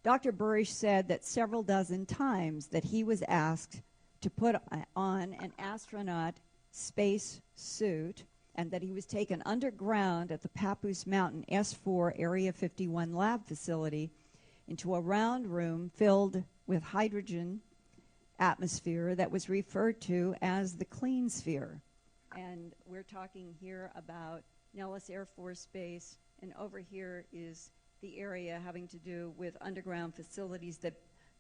Dr. Burisch said that several dozen times that he was asked to put on an astronaut space suit and that he was taken underground at the Papoose Mountain S4 Area 51 lab facility into a round room filled with hydrogen atmosphere that was referred to as the clean sphere. And we're talking here about Nellis Air Force Base, and over here is the area having to do with underground facilities that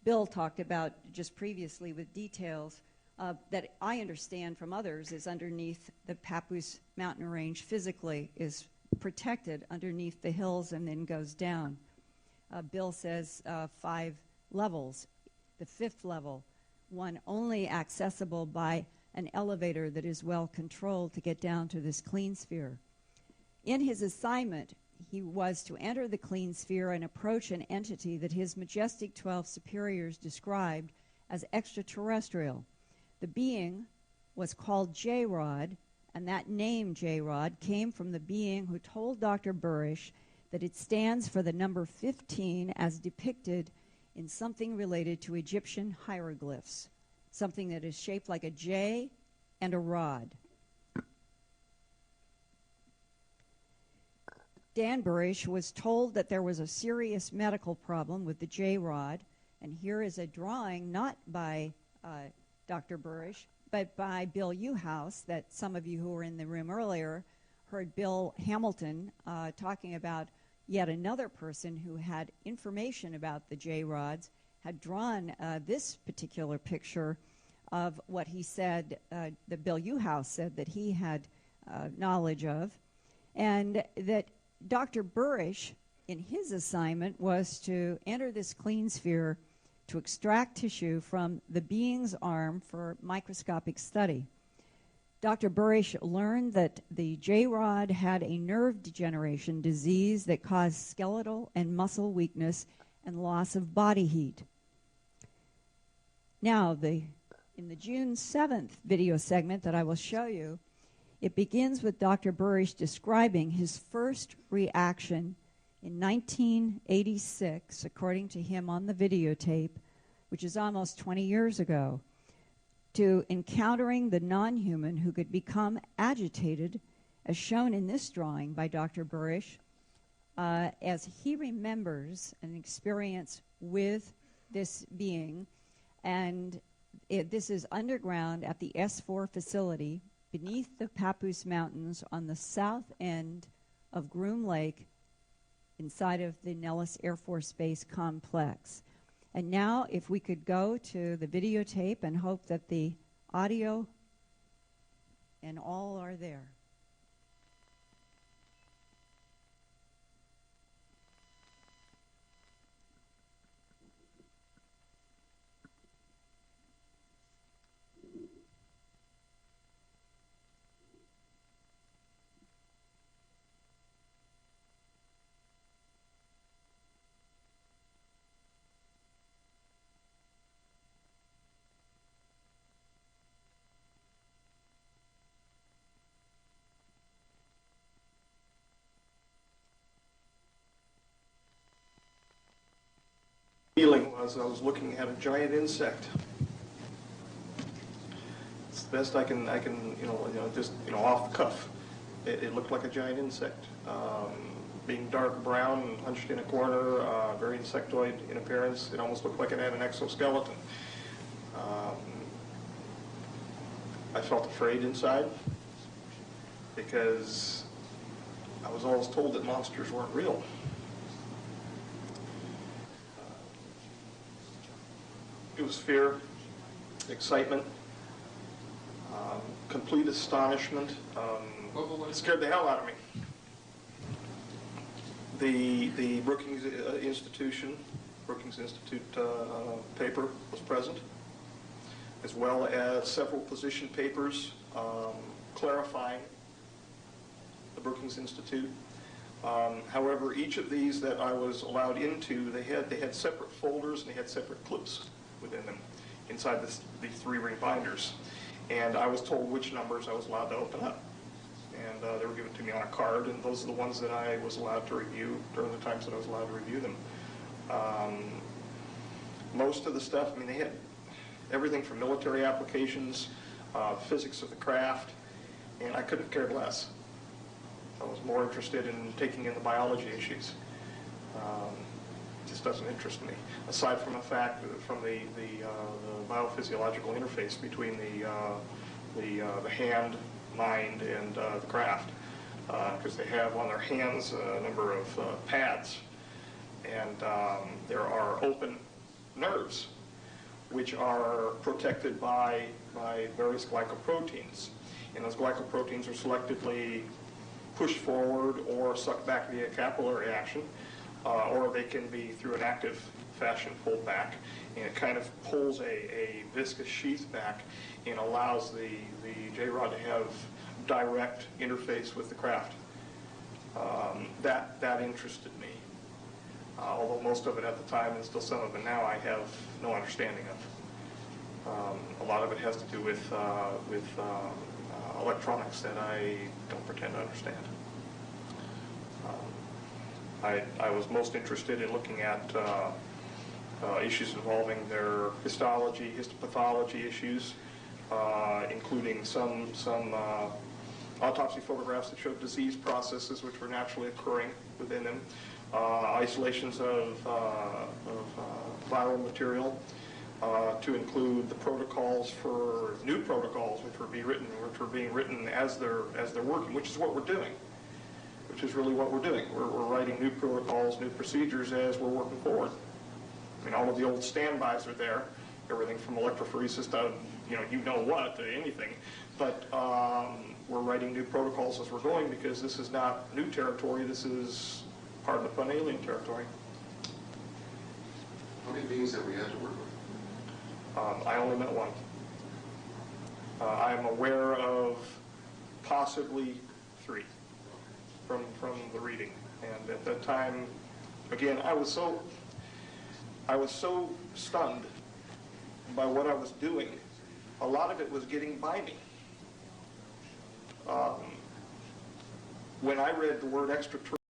Bill talked about just previously with details that I understand from others is underneath the Papoose mountain range physically, is protected underneath the hills and then goes down. Bill says 5 levels. The 5th level, one only accessible by an elevator that is well controlled to get down to this clean sphere. In his assignment, he was to enter the clean sphere and approach an entity that his majestic 12 superiors described as extraterrestrial. The being was called J-Rod, and that name J-Rod came from the being who told Dr. Burisch that it stands for the number 15 as depicted in something related to Egyptian hieroglyphs, something that is shaped like a J and a rod. Dan Burisch was told that there was a serious medical problem with the J-Rod, and here is a drawing not by Dr. Burisch, but by Bill Howe, that some of you who were in the room earlier heard Bill Hamilton talking about yet another person who had information about the J-Rods, had drawn this particular picture of what he said, that Bill Howe said that he had knowledge of, and that Dr. Burisch, in his assignment, was to enter this clean sphere to extract tissue from the being's arm for microscopic study. Dr. Burisch learned that the J-Rod had a nerve degeneration disease that caused skeletal and muscle weakness and loss of body heat. Now, in the June 7th video segment that I will show you, it begins with Dr. Burisch describing his first reaction in 1986, according to him on the videotape, which is almost 20 years ago, to encountering the non-human who could become agitated, as shown in this drawing by Dr. Burisch, as he remembers an experience with this being. And this is underground at the S4 facility beneath the Papoose Mountains on the south end of Groom Lake inside of the Nellis Air Force Base complex. And now if we could go to the videotape and hope that the audio and all are there. Feeling was I was looking at a giant insect. It's the best I can just off the cuff. It looked like a giant insect, being dark brown and hunched in a corner, very insectoid in appearance. It almost looked like it had an exoskeleton. I felt afraid inside because I was always told that monsters weren't real. It was fear, excitement, complete astonishment. It scared the hell out of me. The Brookings Institute paper was present, as well as several position papers clarifying the Brookings Institute. However, each of these that I was allowed into, they had separate folders and they had separate clips within them, inside the 3-ring binders. And I was told which numbers I was allowed to open up. And they were given to me on a card, and those are the ones that I was allowed to review during the times that I was allowed to review them. most of the stuff, I mean, they had everything from military applications, physics of the craft, and I couldn't care less. I was more interested in taking in the biology issues. It just doesn't interest me, aside from the fact that from the biophysiological interface between the hand, mind, and the craft, because they have on their hands a number of pads, and there are open nerves which are protected by various glycoproteins, and those glycoproteins are selectively pushed forward or sucked back via capillary action, or they can be through an active fashion pulled back, and it kind of pulls a viscous sheath back and allows the J-rod to have direct interface with the craft. That interested me, although most of it at the time, and still some of it now, I have no understanding of. A lot of it has to do with electronics that I don't pretend to understand. I was most interested in looking at issues involving their histology, histopathology issues, including some autopsy photographs that showed disease processes which were naturally occurring within them, isolations of viral material, to include the protocols for new protocols which were being written as they're working, which is what we're doing. Which is really what we're doing. We're writing new protocols, new procedures as we're working forward. I mean, all of the old standbys are there, everything from electrophoresis to, you know what, to anything. But we're writing new protocols as we're going, because this is not new territory, this is part of the fun alien territory. How many beings have we had to work with? I only met one. I'm aware of possibly 3. From the reading, and at that time, again, I was so stunned by what I was doing. A lot of it was getting by me. When I read the word extraterrestrial